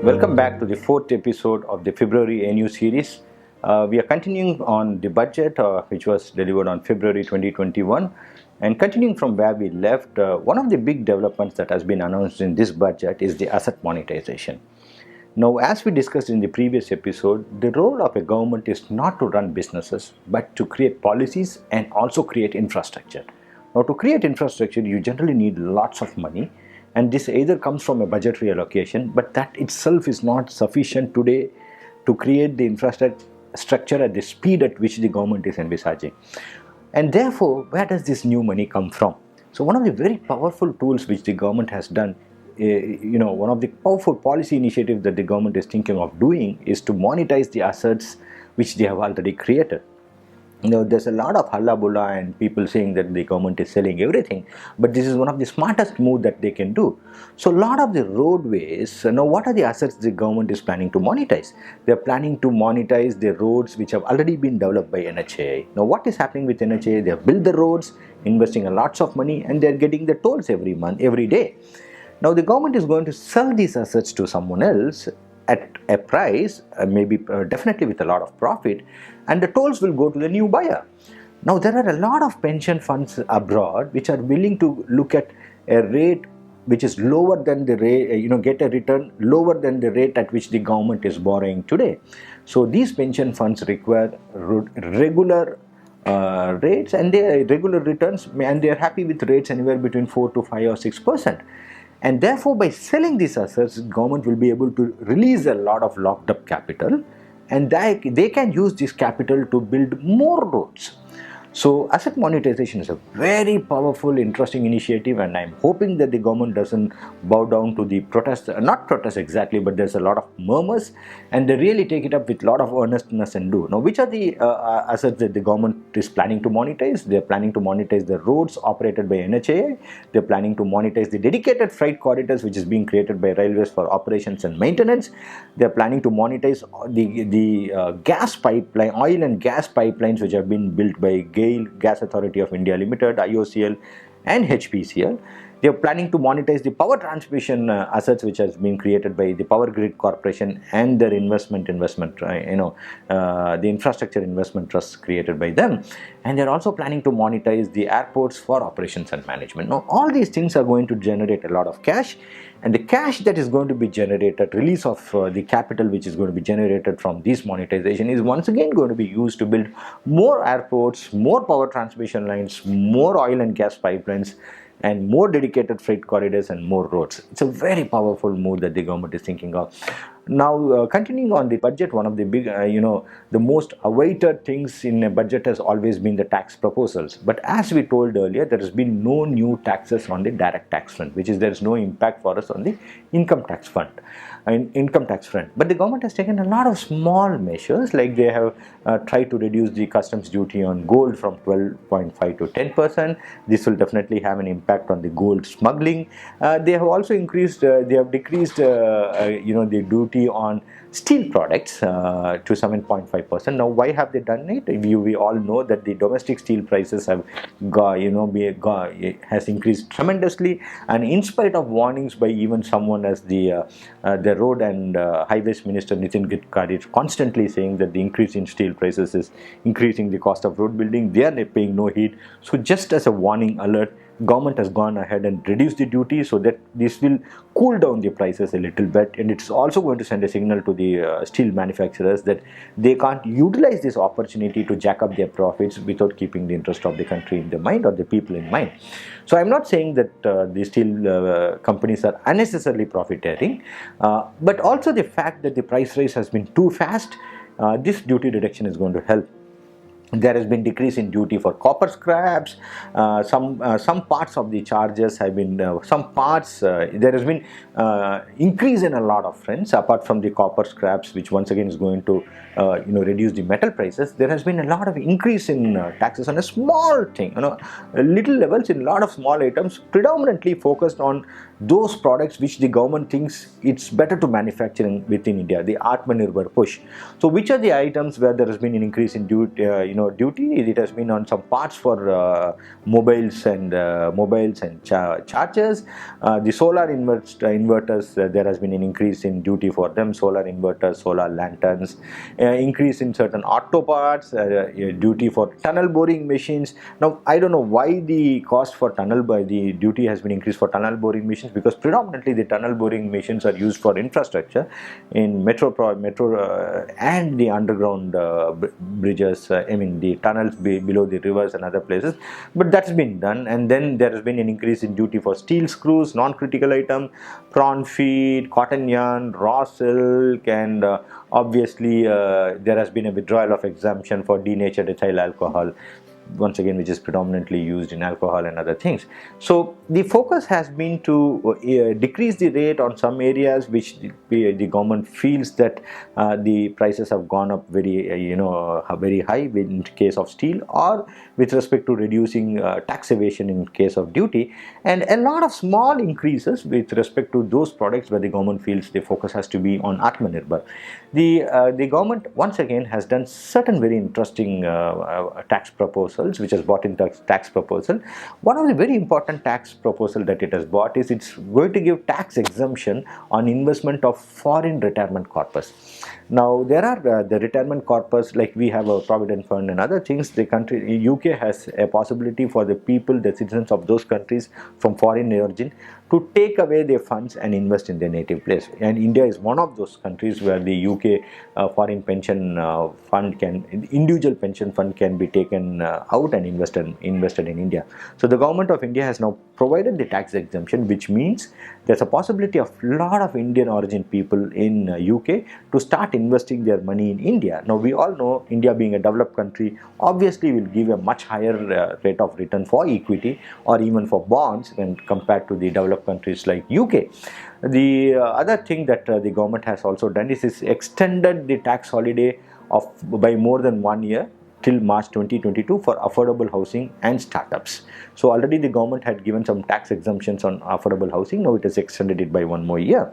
Welcome back to the fourth episode of the February ANU series. We are continuing on the budget, which was delivered on February 2021. And continuing from where we left, one of the big developments that has been announced in this budget is the asset monetization. Now, as we discussed in the previous episode, the role of a government is not to run businesses, but to create policies and also create infrastructure. Now, to create infrastructure, you generally need lots of money, and this either comes from a budgetary allocation, but that itself is not sufficient today to create the infrastructure at the speed at which the government is envisaging. And therefore, where does this new money come from? So one of the very powerful tools which the government has done, one of the powerful policy initiatives that the government is thinking of doing is to monetize the assets which they have already created. There's a lot of hullabulla and people saying that the government is selling everything, but this is one of the smartest moves that they can do. So a lot of the roadways, what are the assets the government is planning to monetize? They're planning to monetize the roads which have already been developed by NHAI. Now what is happening with NHAI? They have built the roads, investing a lots of money, and they're getting the tolls every month, every day. Now the government is going to sell these assets to someone else at a price, definitely with a lot of profit, and the tolls will go to the new buyer. Now there are a lot of pension funds abroad which are willing to look at a rate which is lower than the rate, get a return lower than the rate at which the government is borrowing today. So these pension funds require regular rates and their regular returns, and they are happy with rates anywhere between 4 to 5 or 6%. And therefore, by selling these assets, government will be able to release a lot of locked up capital, and they can use this capital to build more roads. So asset monetization is a very powerful, interesting initiative, and I'm hoping that the government doesn't bow down to the protest, not protest exactly, but there's a lot of murmurs, and they really take it up with a lot of earnestness and do. Now, which are the assets that the government is planning to monetize? They're planning to monetize the roads operated by NHAI. They're planning to monetize the dedicated freight corridors which is being created by railways for operations and maintenance. They're planning to monetize the gas pipeline, oil and gas pipelines which have been built by GAIL, Gas Authority of India Limited, IOCL, and HPCL. They are planning to monetize the power transmission assets which has been created by the Power Grid Corporation and their the infrastructure investment trusts created by them. And they are also planning to monetize the airports for operations and management. Now, all these things are going to generate a lot of cash, and the cash that is going to be generated, release of the capital which is going to be generated from this monetization, is once again going to be used to build more airports, more power transmission lines, more oil and gas pipelines, and more dedicated freight corridors and more roads. It's a very powerful move that the government is thinking of. Now, continuing on the budget, one of the big, the most awaited things in a budget has always been the tax proposals. But as we told earlier, there has been no new taxes on the direct tax front, which is there is no impact for us on the income tax front. But the government has taken a lot of small measures, like they have tried to reduce the customs duty on gold from 12.5 to 10%. This will definitely have an impact on the gold smuggling. They have also decreased the duty on steel products to 7.5%. Now, why have they done it? We all know that the domestic steel prices have has increased tremendously, and in spite of warnings by even someone as the road and highways minister Nitin Gadkari constantly saying that the increase in steel prices is increasing the cost of road building, they are paying no heed. So just as a warning alert, government has gone ahead and reduced the duty so that this will cool down the prices a little bit, and it's also going to send a signal to the steel manufacturers that they can't utilize this opportunity to jack up their profits without keeping the interest of the country in their mind or the people in mind. So I'm not saying that the steel companies are unnecessarily profiteering, but also the fact that the price rise has been too fast. This duty reduction is going to help. There has been decrease in duty for copper scraps. Some parts of the charges have been there has been increase in a lot of fronts apart from the copper scraps, which once again is going to reduce the metal prices. There has been a lot of increase in taxes on a small thing, little levels in a lot of small items, predominantly focused on those products which the government thinks it's better to manufacture within India, the Atmanirbhar push. So which are the items where there has been an increase in duty, duty. It has been on some parts for mobiles and chargers. The solar inverters, there has been an increase in duty for them. Solar inverters, solar lanterns, increase in certain auto parts, duty for tunnel boring machines. Now I don't know why the cost for the duty has been increased for tunnel boring machines, because predominantly the tunnel boring machines are used for infrastructure in metro and the underground bridges, I mean the tunnels below the rivers and other places. But that's been done. And then there has been an increase in duty for steel screws, non-critical item, prawn feed, cotton yarn, raw silk, and obviously there has been a withdrawal of exemption for denatured ethyl alcohol, once again, which is predominantly used in alcohol and other things. So the focus has been to decrease the rate on some areas which the government feels that the prices have gone up very very high in case of steel, or with respect to reducing tax evasion in case of duty, and a lot of small increases with respect to those products where the government feels the focus has to be on Atmanirbhar. The government once again has done certain very interesting tax proposals, which has brought in tax proposal. One of the very important tax proposal that it has brought is it's going to give tax exemption on investment of foreign retirement corpus. Now there are the retirement corpus, like we have a provident fund and other things. The country UK has a possibility for the people, the citizens of those countries from foreign origin, to take away their funds and invest in their native place. And India is one of those countries where the UK foreign pension fund individual pension fund can be taken out and invested in India. So the government of India has now provided the tax exemption, which means there's a possibility of a lot of Indian origin people in UK to start investing their money in India. Now we all know India, being a developed country, obviously will give a much higher rate of return for equity or even for bonds when compared to the developed countries like UK. The other thing that the government has also done is extended the tax holiday by more than 1 year till March 2022 for affordable housing and startups. So already the government had given some tax exemptions on affordable housing. Now it has extended it by 1 more year.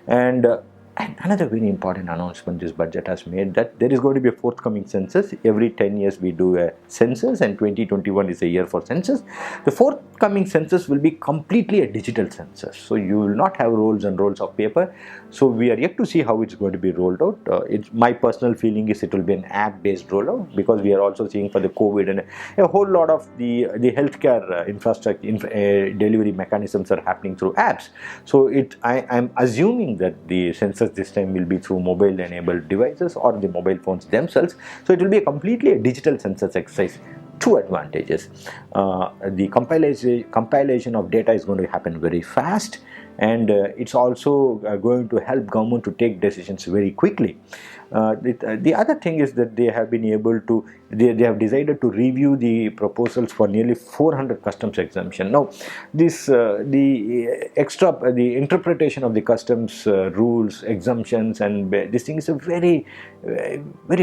And another very important announcement this budget has made, that there is going to be a forthcoming census. Every 10 years we do a census, and 2021 is a year for census. The forthcoming census will be completely a digital census. So you will not have rolls and rolls of paper. So we are yet to see how it's going to be rolled out. My personal feeling is it will be an app-based rollout, because we are also seeing for the COVID and a whole lot of the healthcare infrastructure delivery mechanisms are happening through apps. So I'm assuming that the census this time will be through mobile enabled devices or the mobile phones themselves. So it will be completely a digital census exercise. Two advantages: the compilation of data is going to happen very fast, and it's also going to help government to take decisions very quickly. The other thing is that they have been able to, they have decided to review the proposals for nearly 400 customs exemption. Now this the interpretation of the customs rules, exemptions, and this thing is a very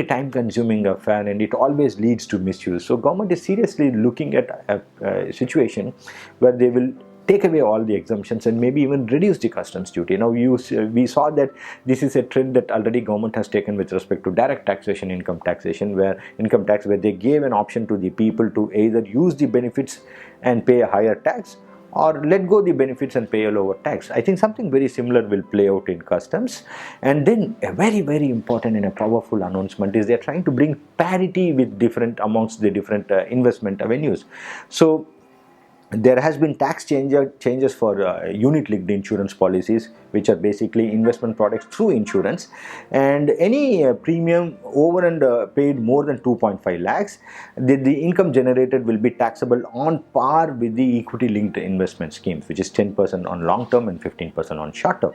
time consuming affair, and it always leads to misuse. So government is seriously looking at a situation where they will take away all the exemptions and maybe even reduce the customs duty. Now we saw that this is a trend that already government has taken with respect to direct taxation, income taxation, where they gave an option to the people to either use the benefits and pay a higher tax, or let go the benefits and pay a lower tax. I think something very similar will play out in customs. And then a very, very important and a powerful announcement is they're trying to bring parity with amongst the different investment avenues. So there has been tax changes for unit-linked insurance policies, which are basically investment products through insurance, and any premium over and paid more than 2.5 lakhs, the income generated will be taxable on par with the equity-linked investment schemes, which is 10% on long-term and 15% on short-term.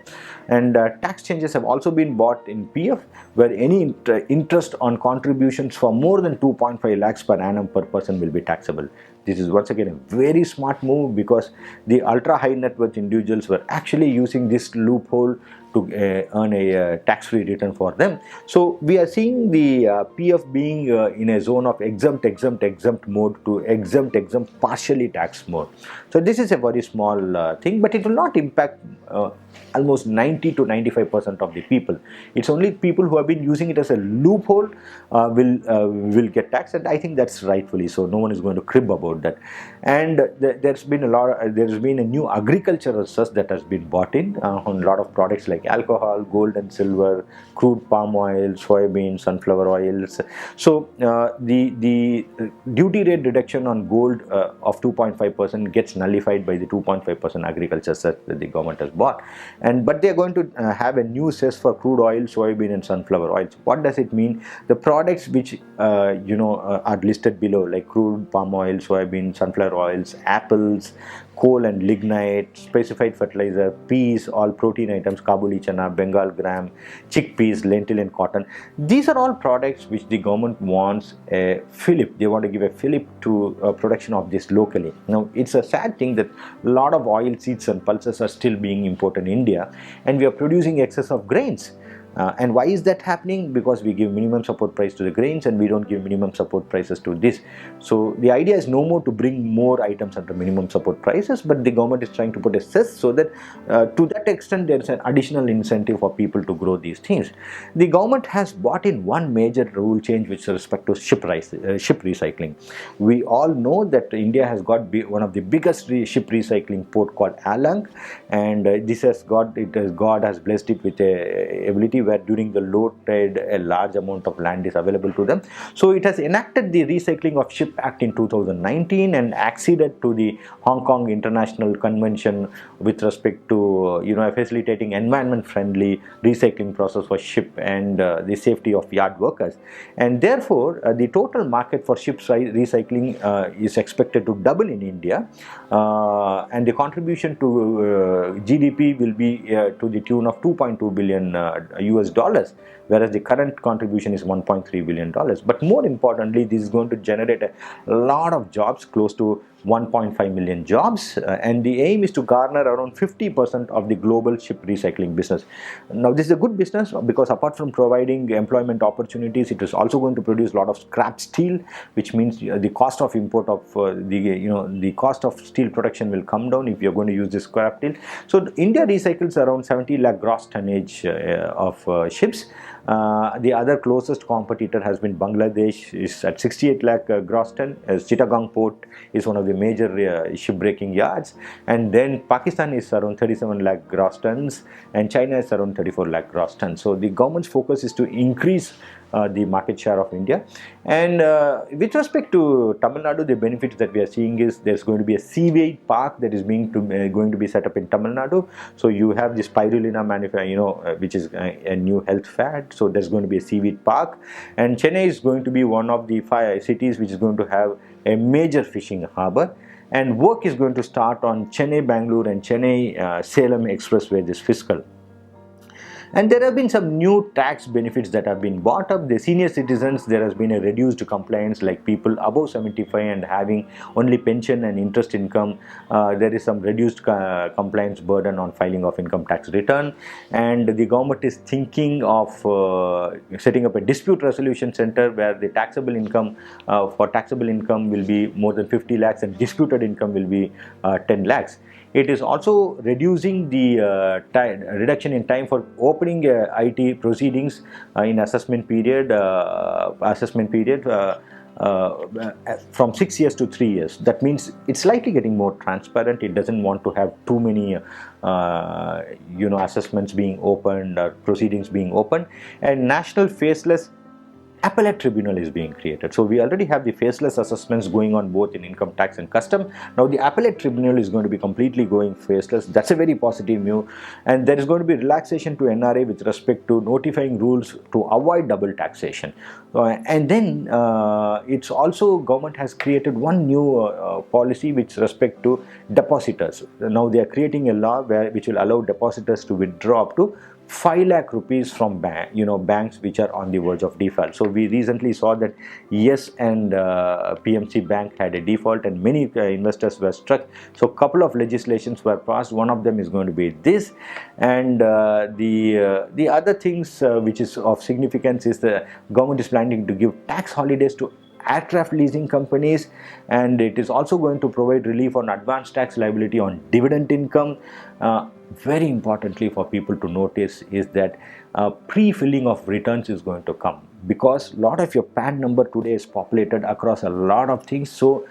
And tax changes have also been brought in PF, where any interest on contributions for more than 2.5 lakhs per annum per person will be taxable. This is once again a very smart move, because the ultra high net worth individuals were actually using this loophole to earn a tax-free return for them. So we are seeing the PF being in a zone of exempt mode to exempt partially taxed mode. So this is a very small thing, but it will not impact almost 90 to 95% of the people. It's only people who have been using it as a loophole will get taxed, and I think that's rightfully so. No one is going to crib about that. And there's been a new agricultural cess that has been bought in on a lot of products like alcohol, gold and silver, crude palm oil, soybean, sunflower oils. So the duty rate reduction on gold of 2.5% gets nullified by the 2.5% agriculture cess that the government has bought. But they are going to have a new cess for crude oil, soybean and sunflower oils. What does it mean? The products which are listed below, like crude palm oil, soybean, sunflower oils, apples, coal and lignite, specified fertilizer, peas, all protein items, Kabuli chana, Bengal gram, chickpeas, lentil and cotton. These are all products which the government wants a fillip. They want to give a fillip to production of this locally. Now, it's a sad thing that a lot of oil seeds and pulses are still being imported in India, and we are producing excess of grains. And why is that happening? Because we give minimum support price to the grains and we don't give minimum support prices to this. So the idea is no more to bring more items under minimum support prices, but the government is trying to put a cess so that to that extent there is an additional incentive for people to grow these things. The government has brought in one major rule change with respect to ship recycling. We all know that India has got one of the biggest ship recycling port called Alang, and God has blessed it with a ability where during the low tide a large amount of land is available to them. So it has enacted the Recycling of Ship Act in 2019 and acceded to the Hong Kong International Convention with respect to facilitating environment friendly recycling process for ship and the safety of yard workers. And therefore the total market for ship recycling is expected to double in India, and the contribution to GDP will be to the tune of 2.2 billion US dollars, whereas the current contribution is 1.3 billion dollars. But more importantly, this is going to generate a lot of jobs, close to 1.5 million jobs, and the aim is to garner around 50% of the global ship recycling business. Now, this is a good business because apart from providing employment opportunities, it is also going to produce a lot of scrap steel, which means the cost of import of the cost of steel production will come down if you are going to use this scrap steel. So India recycles around 70 lakh gross tonnage of ships. The other closest competitor has been Bangladesh, is at 68 lakh gross ton, as Chittagong port is one of the major shipbreaking yards, and then Pakistan is around 37 lakh gross tons and China is around 34 lakh gross tons. So the government's focus is to increase the market share of India. And with respect to Tamil Nadu, the benefits that we are seeing is there's going to be a seaweed park that is going to be set up in Tamil Nadu. So you have this spirulina which is a new health fad. So there's going to be a seaweed park, and Chennai is going to be one of the 5 cities which is going to have a major fishing harbor. And work is going to start on Chennai-Bangalore and Chennai-Salem Expressway this fiscal. And there have been some new tax benefits that have been brought up. The senior citizens, there has been a reduced compliance, like people above 75 and having only pension and interest income. There is some reduced compliance burden on filing of income tax return. And the government is thinking of setting up a dispute resolution center where the taxable income will be more than 50 lakhs and disputed income will be 10 lakhs. It is also reducing the reduction in time for opening IT proceedings in assessment period from 6 years to 3 years. That means it's slightly getting more transparent. It doesn't want to have too many assessments being opened or proceedings being opened. And national faceless appellate tribunal is being created. So we already have the faceless assessments going on both in income tax and custom. Now the appellate tribunal is going to be completely going faceless. That's a very positive move. And there is going to be relaxation to NRA with respect to notifying rules to avoid double taxation. And then it's also, government has created one new policy with respect to depositors. Now they are creating a law which will allow depositors to withdraw up to 5 lakh rupees from banks which are on the verge of default. So we recently saw that Yes and PMC Bank had a default, and many investors were struck. So couple of legislations were passed. One of them is going to be this, and the other things which is of significance is the government is planning to give tax holidays to aircraft leasing companies, and it is also going to provide relief on advance tax liability on dividend income. Very importantly for people to notice is that pre-filling of returns is going to come, because a lot of your PAN number today is populated across a lot of things. So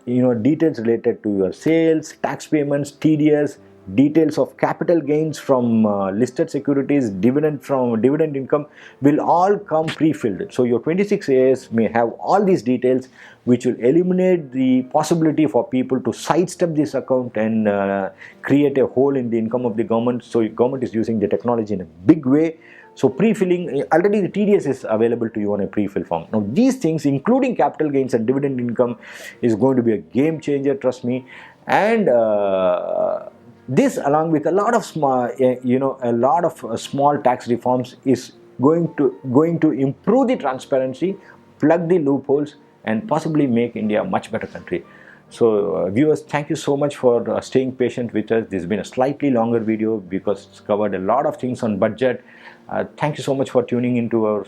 details related to your sales, tax payments, TDS, details of capital gains from listed securities, dividend income will all come pre-filled. So your 26AS may have all these details, which will eliminate the possibility for people to sidestep this account and create a hole in the income of the government. So government is using the technology in a big way. So pre-filling, already the TDS is available to you on a pre-fill form. Now these things, including capital gains and dividend income, is going to be a game changer, trust me. And this, along with a lot of small tax reforms, is going to improve the transparency, plug the loopholes, and possibly make India a much better country. So viewers, thank you so much for staying patient with us. This has been a slightly longer video because it's covered a lot of things on budget. Thank you so much for tuning into our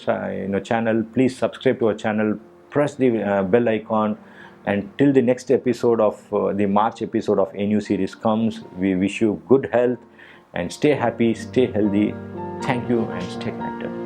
channel. Please subscribe to our channel, press the bell icon, and till the next episode of the March episode of ANU series comes, we wish you good health and stay happy, stay healthy. Thank you and stay connected.